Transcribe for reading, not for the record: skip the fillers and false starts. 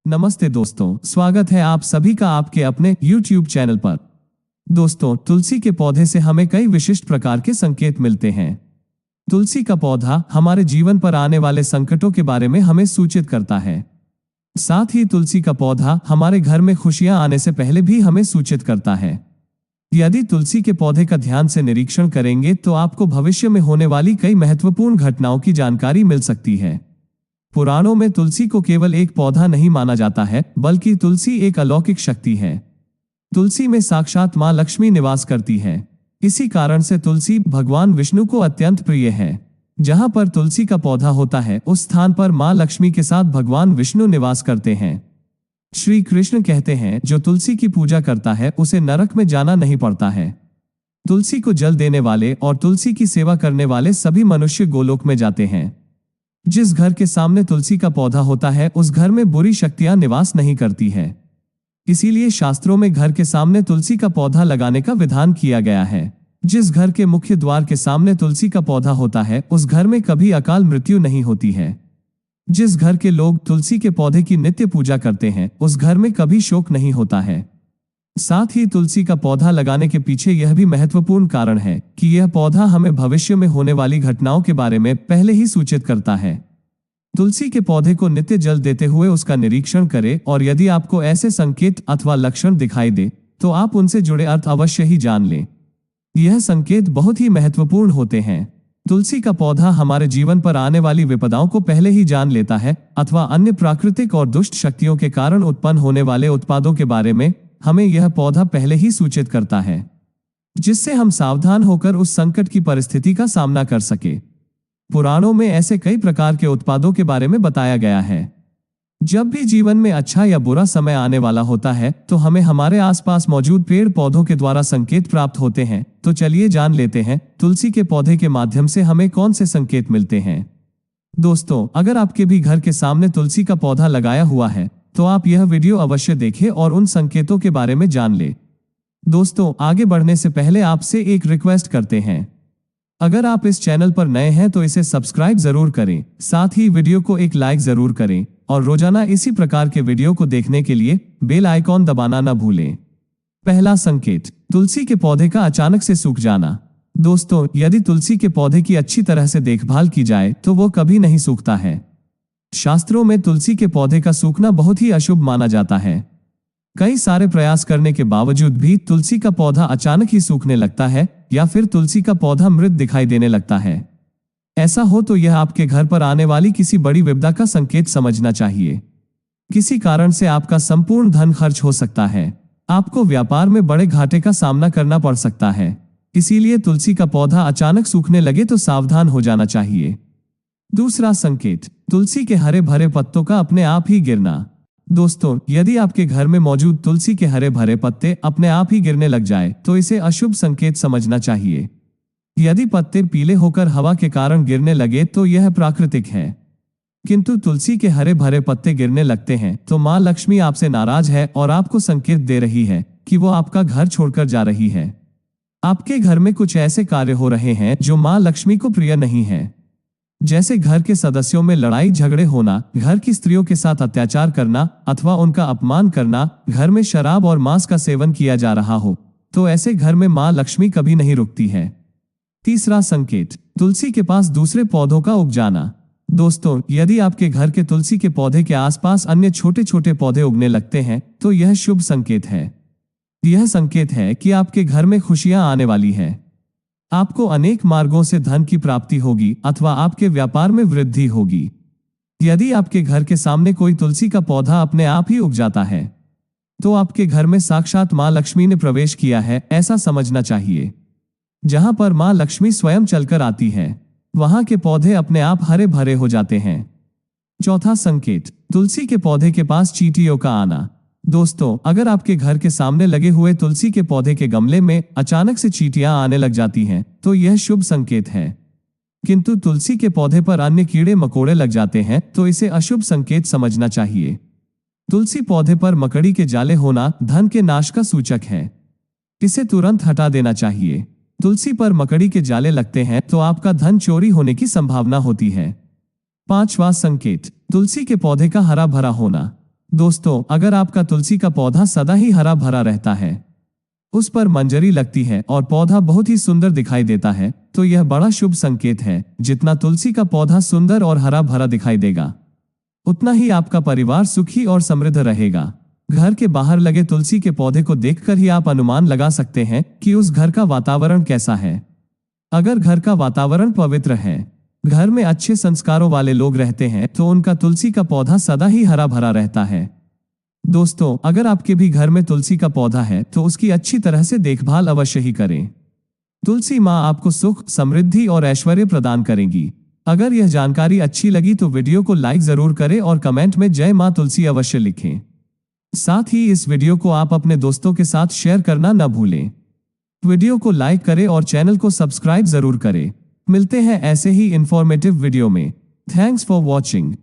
नमस्ते दोस्तों, स्वागत है आप सभी का आपके अपने YouTube चैनल पर। दोस्तों, तुलसी के पौधे से हमें कई विशिष्ट प्रकार के संकेत मिलते हैं। तुलसी का पौधा हमारे जीवन पर आने वाले संकटों के बारे में हमें सूचित करता है। साथ ही तुलसी का पौधा हमारे घर में खुशियां आने से पहले भी हमें सूचित करता है। यदि तुलसी के पौधे का ध्यान से निरीक्षण करेंगे तो आपको भविष्य में होने वाली कई महत्वपूर्ण घटनाओं की जानकारी मिल सकती है। पुराणों में तुलसी को केवल एक पौधा नहीं माना जाता है, बल्कि तुलसी एक अलौकिक शक्ति है। तुलसी में साक्षात मां लक्ष्मी निवास करती है। इसी कारण से तुलसी भगवान विष्णु को अत्यंत प्रिय है। जहां पर तुलसी का पौधा होता है, उस स्थान पर मां लक्ष्मी के साथ भगवान विष्णु निवास करते हैं। श्री कृष्ण कहते हैं, जो तुलसी की पूजा करता है उसे नरक में जाना नहीं पड़ता है। तुलसी को जल देने वाले और तुलसी की सेवा करने वाले सभी मनुष्य गोलोक में जाते हैं। जिस घर के सामने तुलसी का पौधा होता है, उस घर में बुरी शक्तियां निवास नहीं करती है। इसीलिए शास्त्रों में घर के सामने तुलसी का पौधा लगाने का विधान किया गया है। जिस घर के मुख्य द्वार के सामने तुलसी का पौधा होता है, उस घर में कभी अकाल मृत्यु नहीं होती है। जिस घर के लोग तुलसी के पौधे की नित्य पूजा करते हैं, उस घर में कभी शोक नहीं होता है। साथ ही तुलसी का पौधा लगाने के पीछे यह भी महत्वपूर्ण कारण है कि यह पौधा हमें भविष्य में होने वाली घटनाओं के बारे में पहले ही सूचित करता है। तुलसी के पौधे को नित्य जल देते हुए उसका निरीक्षण करें, और यदि आपको ऐसे संकेत अथवा लक्षण दिखाई दे तो आप उनसे जुड़े अर्थ अवश्य ही जान लें। यह संकेत बहुत ही महत्वपूर्ण होते हैं। तुलसी का पौधा हमारे जीवन पर आने वाली विपदाओं को पहले ही जान लेता है, अथवा अन्य प्राकृतिक और दुष्ट शक्तियों के कारण उत्पन्न होने वाले उत्पादों के बारे में हमें यह पौधा पहले ही सूचित करता है, जिससे हम सावधान होकर उस संकट की परिस्थिति का सामना कर सके। पुराणों में ऐसे कई प्रकार के उत्पादों के बारे में बताया गया है। जब भी जीवन में अच्छा या बुरा समय आने वाला होता है, तो हमें हमारे आसपास मौजूद पेड़ पौधों के द्वारा संकेत प्राप्त होते हैं। तो चलिए जान लेते हैं तुलसी के पौधे के माध्यम से हमें कौन से संकेत मिलते हैं। दोस्तों, अगर आपके भी घर के सामने तुलसी का पौधा लगाया हुआ है तो आप यह वीडियो अवश्य देखें और उन संकेतों के बारे में जान लें। दोस्तों, आगे बढ़ने से पहले आपसे एक रिक्वेस्ट करते हैं। अगर आप इस चैनल पर नए हैं तो इसे सब्सक्राइब जरूर करें, साथ ही वीडियो को एक लाइक जरूर करें, और रोजाना इसी प्रकार के वीडियो को देखने के लिए बेल आइकॉन दबाना न भूलें। पहला संकेत, तुलसी के पौधे का अचानक से सूख जाना। दोस्तों, यदि तुलसी के पौधे की अच्छी तरह से देखभाल की जाए तो वो कभी नहीं सूखता है। शास्त्रों में तुलसी के पौधे का सूखना बहुत ही अशुभ माना जाता है। कई सारे प्रयास करने के बावजूद भी तुलसी का पौधा अचानक ही सूखने लगता है, या फिर तुलसी का पौधा मृत दिखाई देने लगता है। ऐसा हो तो यह आपके घर पर आने वाली किसी बड़ी विपदा का संकेत समझना चाहिए। किसी कारण से आपका संपूर्ण धन खर्च हो सकता है। आपको व्यापार में बड़े घाटे का सामना करना पड़ सकता है। इसीलिए तुलसी का पौधा अचानक सूखने लगे तो सावधान हो जाना चाहिए। दूसरा संकेत, तुलसी के हरे भरे पत्तों का अपने आप ही गिरना। दोस्तों, यदि आपके घर में मौजूद तुलसी के हरे भरे पत्ते अपने आप ही गिरने लग जाए तो इसे अशुभ संकेत समझना चाहिए। यदि पत्ते पीले होकर हवा के कारण गिरने लगे तो यह प्राकृतिक है, किंतु तुलसी के हरे भरे पत्ते गिरने लगते हैं तो मां लक्ष्मी आपसे नाराज है और आपको संकेत दे रही है कि वो आपका घर छोड़कर जा रही है। आपके घर में कुछ ऐसे कार्य हो रहे हैं जो मां लक्ष्मी को प्रिय नहीं है, जैसे घर के सदस्यों में लड़ाई झगड़े होना, घर की स्त्रियों के साथ अत्याचार करना अथवा उनका अपमान करना, घर में शराब और मांस का सेवन किया जा रहा हो, तो ऐसे घर में मां लक्ष्मी कभी नहीं रुकती है। तीसरा संकेत, तुलसी के पास दूसरे पौधों का उग जाना। दोस्तों, यदि आपके घर के तुलसी के पौधे के आसपास अन्य छोटे छोटे पौधे उगने लगते हैं तो यह शुभ संकेत है। यह संकेत है कि आपके घर में खुशियां आने वाली है। आपको अनेक मार्गों से धन की प्राप्ति होगी अथवा आपके व्यापार में वृद्धि होगी। यदि आपके घर के सामने कोई तुलसी का पौधा अपने आप ही उग जाता है तो आपके घर में साक्षात मां लक्ष्मी ने प्रवेश किया है, ऐसा समझना चाहिए। जहां पर मां लक्ष्मी स्वयं चलकर आती है, वहां के पौधे अपने आप हरे भरे हो जाते हैं। चौथा संकेत, तुलसी के पौधे के पास चींटियों का आना। दोस्तों, अगर आपके घर के सामने लगे हुए तुलसी के पौधे के गमले में अचानक से चींटियां आने लग जाती हैं तो यह शुभ संकेत है। किंतु तुलसी के पौधे पर अन्य कीड़े मकोड़े लग जाते हैं तो इसे अशुभ संकेत समझना चाहिए। तुलसी पौधे पर मकड़ी के जाले होना धन के नाश का सूचक है। इसे तुरंत हटा देना चाहिए। तुलसी पर मकड़ी के जाले लगते हैं तो आपका धन चोरी होने की संभावना होती है। पांचवा संकेत, तुलसी के पौधे का हरा भरा होना। दोस्तों, अगर आपका तुलसी का पौधा सदा ही हरा भरा रहता है, उस पर मंजरी लगती है और पौधा बहुत ही सुंदर दिखाई देता है, तो यह बड़ा शुभ संकेत है। जितना तुलसी का पौधा सुंदर और हरा भरा दिखाई देगा, उतना ही आपका परिवार सुखी और समृद्ध रहेगा। घर के बाहर लगे तुलसी के पौधे को देखकर ही आप अनुमान लगा सकते हैं कि उस घर का वातावरण कैसा है। अगर घर का वातावरण पवित्र है, घर में अच्छे संस्कारों वाले लोग रहते हैं, तो उनका तुलसी का पौधा सदा ही हरा भरा रहता है। दोस्तों, अगर आपके भी घर में तुलसी का पौधा है तो उसकी अच्छी तरह से देखभाल अवश्य ही करें। तुलसी माँ आपको सुख, समृद्धि और ऐश्वर्य प्रदान करेंगी। अगर यह जानकारी अच्छी लगी तो वीडियो को लाइक जरूर करें और कमेंट में जय माँ तुलसी अवश्य लिखें। साथ ही इस वीडियो को आप अपने दोस्तों के साथ शेयर करना न भूलें। वीडियो को लाइक करें और चैनल को सब्सक्राइब जरूर करें। मिलते हैं ऐसे ही इंफॉर्मेटिव वीडियो में। Thanks for watching.